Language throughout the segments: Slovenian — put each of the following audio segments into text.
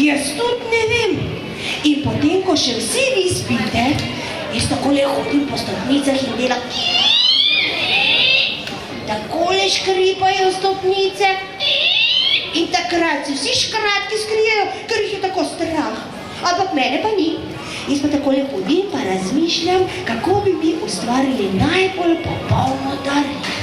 Jaz tudi ne vem. In potem, ko še vsi vi spite, jaz takole hodim po stopnicah in delam. Takole škripajo stopnice. In takrat se vsi škratki skrijejo, ker jih je tako strah. Ampak mene pa ni. Jaz pa takole hodim pa razmišljam, kako bi mi ustvarili najbolj popolno darilo.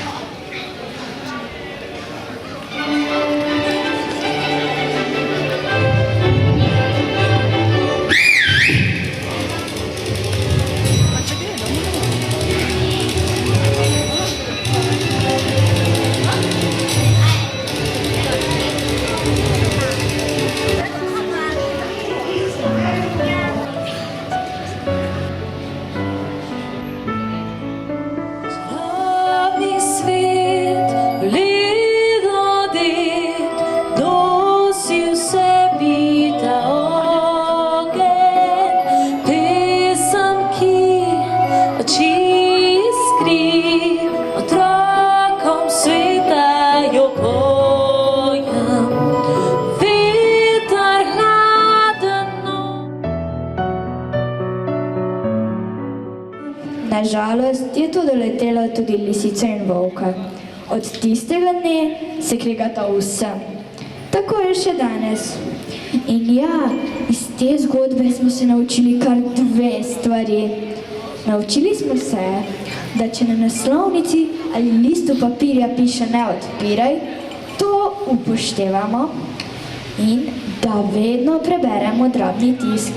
Nažalost je to doletelo tudi lisico in volka. Od tistega dne se krigata vsem. Tako je še danes. In ja, iz te zgodbe smo se naučili kar dve stvari. Naučili smo se, da če na naslovnici ali listu papirja piše ne odpiraj, to upoštevamo in da vedno preberemo drobni tisk.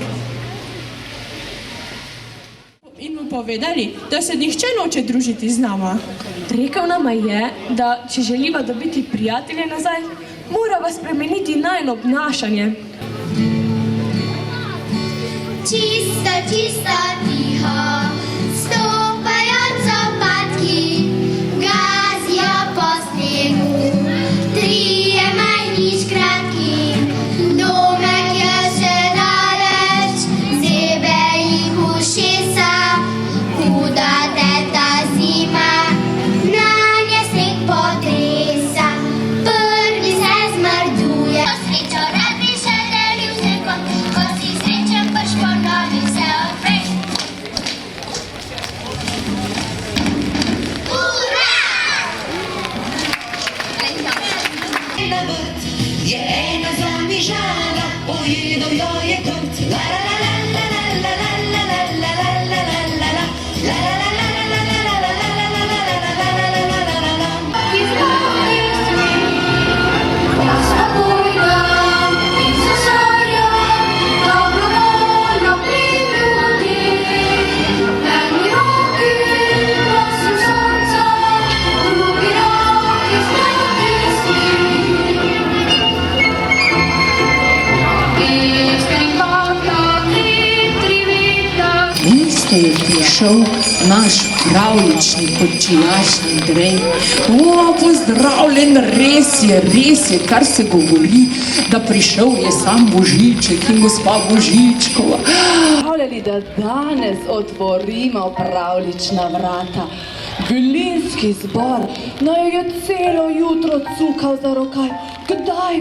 In mu povedali, da se nihče noče družiti z nama. Rekel nama je, da če želiva dobiti prijatelje nazaj, morava spremeniti najino obnašanje. Čisto, čisto tiho, stopajo copatki, gazijo po snegu, trije majhni škratki, domek je še daleč, zebe jih ušesa, huda teta zima, nanje sneg potresa, prvi se zmrduje. Srečo rad bi še delil z nekom, ko si srečen pač ponovi se odprej. Ura! Na vrt je ena zamižala, pojedel jo je krt. La la la la la la la la la la la la la la la la la la la. Je prišel naš pravlični kočijaš Andrej. Pozdravljen, res je, kar se govori, da prišel je sam Božiček in gospa Božičkova. Pravljali, da danes otvorimo pravlična vrata. Glinski zbor naj je celo jutro cukal za rokaj. Kdaj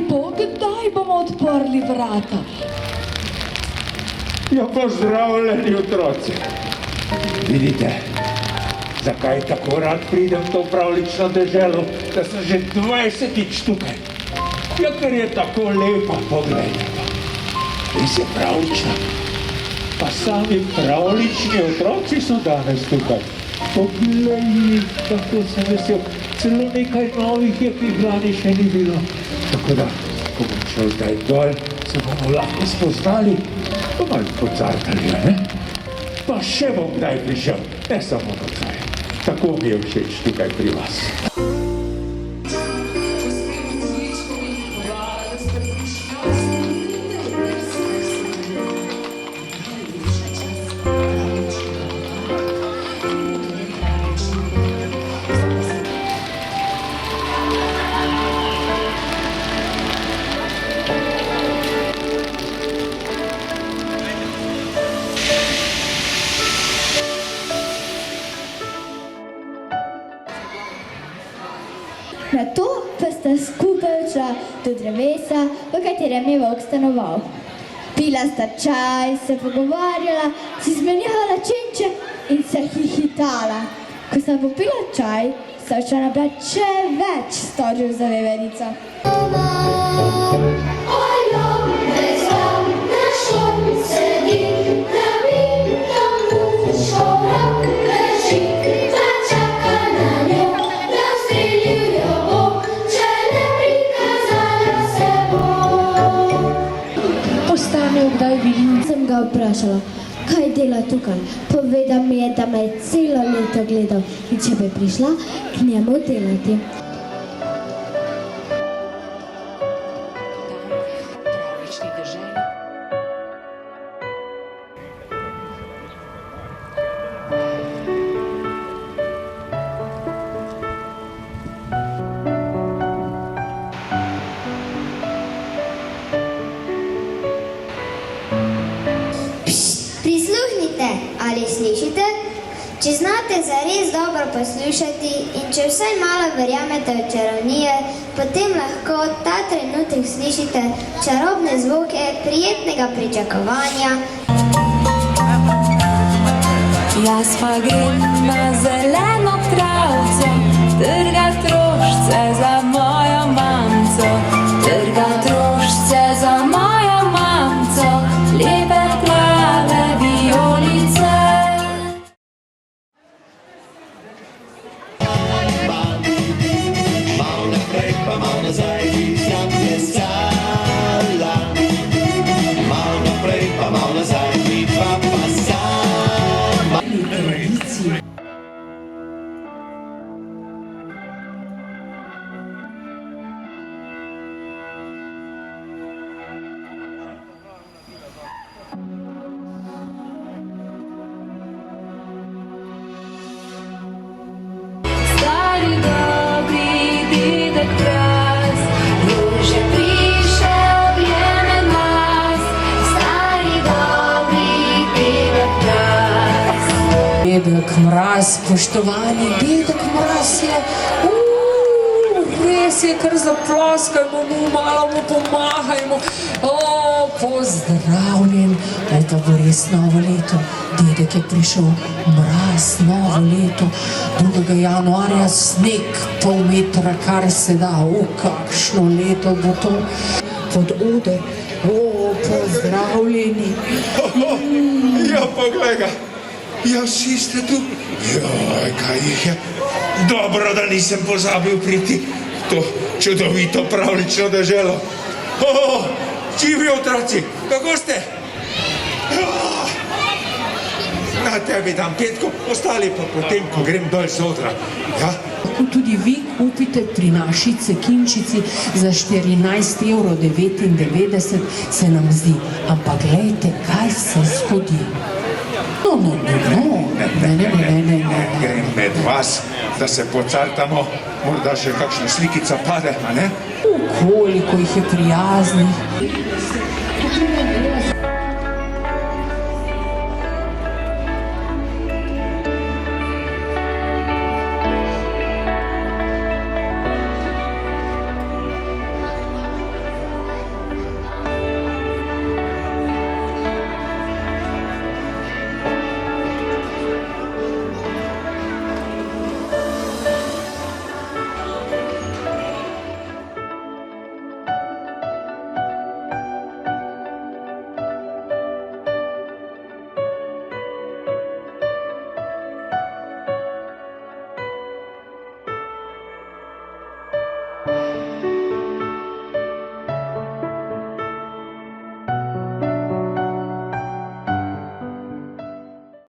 bomo odprli vrata? Ja, pozdravljeni otroci. Vidite, zakaj tako rad pridem v to pravlično deželo, da sem že 20-tič tukaj. Ja, ker je tako lepa, poglejte pa. Res je pravlična. Pa sami pravlični otroci so danes tukaj. Poglej, kako sem vesel. Celo nekaj novih je, ki jih lani še ni bilo. Tako da, ko bom šel zdaj dol, se bomo lahko spoznali. Pa malo pocartali, ne? Pa še bom kdaj prišel, ne samo nocaj. Tako mi je všeč tukaj pri vas. Nato pa sta skupaj odšla do drevesa, v katerem je volk stanoval. Pila sta čaj, se pogovarjala, si zmenjavala činče in se hihitala. Ko sta popila čaj, sta šla nabrati še več stožev za veverico. Postanejo kdaj vilni. Sem ga vprašala, kaj dela tukaj. Povedal mi je, da me je celo leto gledal in če bi prišla k njemu delati. Pravlični deželi. Prisluhnite ali slišite? Če znate zares dobro poslušati in če vsaj malo verjamete v čarovnije, potem lahko ta trenutek slišite čarobne zvoke prijetnega pričakovanja. Jaz pa grem na zeleno travco, trgat rožice za mojo mamco, trgat rožice za mojo mamco, lepe plave vijolice. Malo naprej pa malo nazaj, pisam je sala. Malo naprej pa malo nazaj, vidva pa sama. Stari dobri dedek Mraz, že prišel je med nas. Stari dobri dedek Mraz. Dedek Mraz, spoštovani, Dedek Mraz je, res je, kar zaploskajmo mu, malo mu pomahajmo. Pozdravljen, to bo res novo leto. Dedek je prišel, mraz, novo leto, 2. januarja sneg, pol metra, kar se da, kakšno leto bo to. Pod oder, pozdravljeni. Ja, poglej ga. Ja, vsi ste tu. Joj, kaj jih je. Dobro, da nisem pozabil priti v to čudovito pravlično deželo. Živijo otroci, kako ste? Na tebi dam petko, ostali pa potem, ko grem dol z odra. Ja? Lahko tudi vi kupite pri naši cekinčici za 14,99 €, se nam zdi. Ampak glejte, kaj se zgodi. Ne. Grem med vas, da se pocartamo, morda še kakšna slikica pade, a ne? Koliko jih je prijaznih.